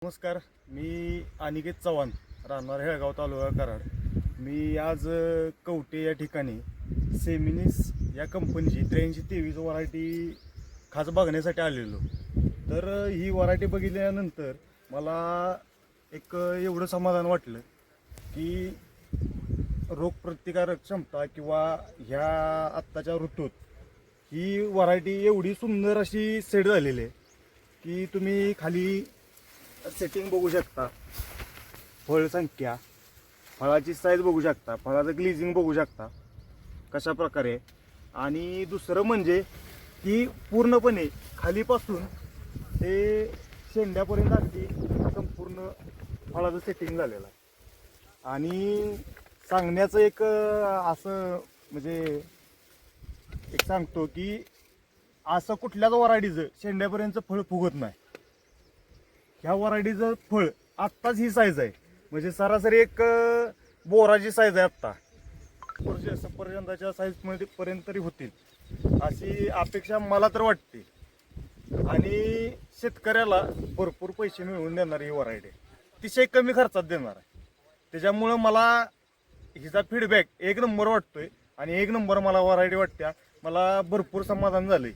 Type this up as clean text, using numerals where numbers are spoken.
नमस्कार, मी अनिकेत चव्हाण, राहणार हेळगाव तालुका कराड. मी आज कवटे या ठिकाणी सेमिनिस या कंपनीची 8323 व्हरायटी खास बघण्यासाठी आलेलो. तर ही व्हरायटी बघितल्यानंतर मला एक एवढं समाधान वाटलं की रोगप्रतिकारक क्षमता किंवा ह्या आत्ताच्या ऋतूत ही व्हरायटी एवढी सुंदर अशी सेट झालेली आहे की तुम्ही खाली सेटिंग बघू शकता, फळ संख्या, फळाची साईज बघू शकता, फळाचं ग्लिजिंग बघू शकता कशा प्रकारे. आणि दुसरं म्हणजे की पूर्णपणे खालीपासून ते शेंड्यापर्यंत अगदी संपूर्ण फळाचं सेटिंग झालेलं आहे. आणि सांगण्याचं एक असं म्हणजे एक सांगतो की असं कुठल्याच व्हरायटीचं शेंड्यापर्यंतचं फळ फुगत नाही. ह्या व्हरायटीचं फळ आत्ताच ही साईज आहे, म्हणजे सरासरी एक बोराची साईज आहे आत्ता. सफरचंदाच्या साईजमध्ये पर्यंत तरी होतील अशी अपेक्षा मला तर वाटते. आणि शेतकऱ्याला भरपूर पैसे मिळवून देणारी ही व्हरायटी अतिशय कमी खर्चात देणार आहे. त्याच्यामुळं मला हिचा फीडबॅक एक नंबर वाटतोय आणि एक नंबर मला व्हरायटी वाटत्या. मला भरपूर समाधान झालंय.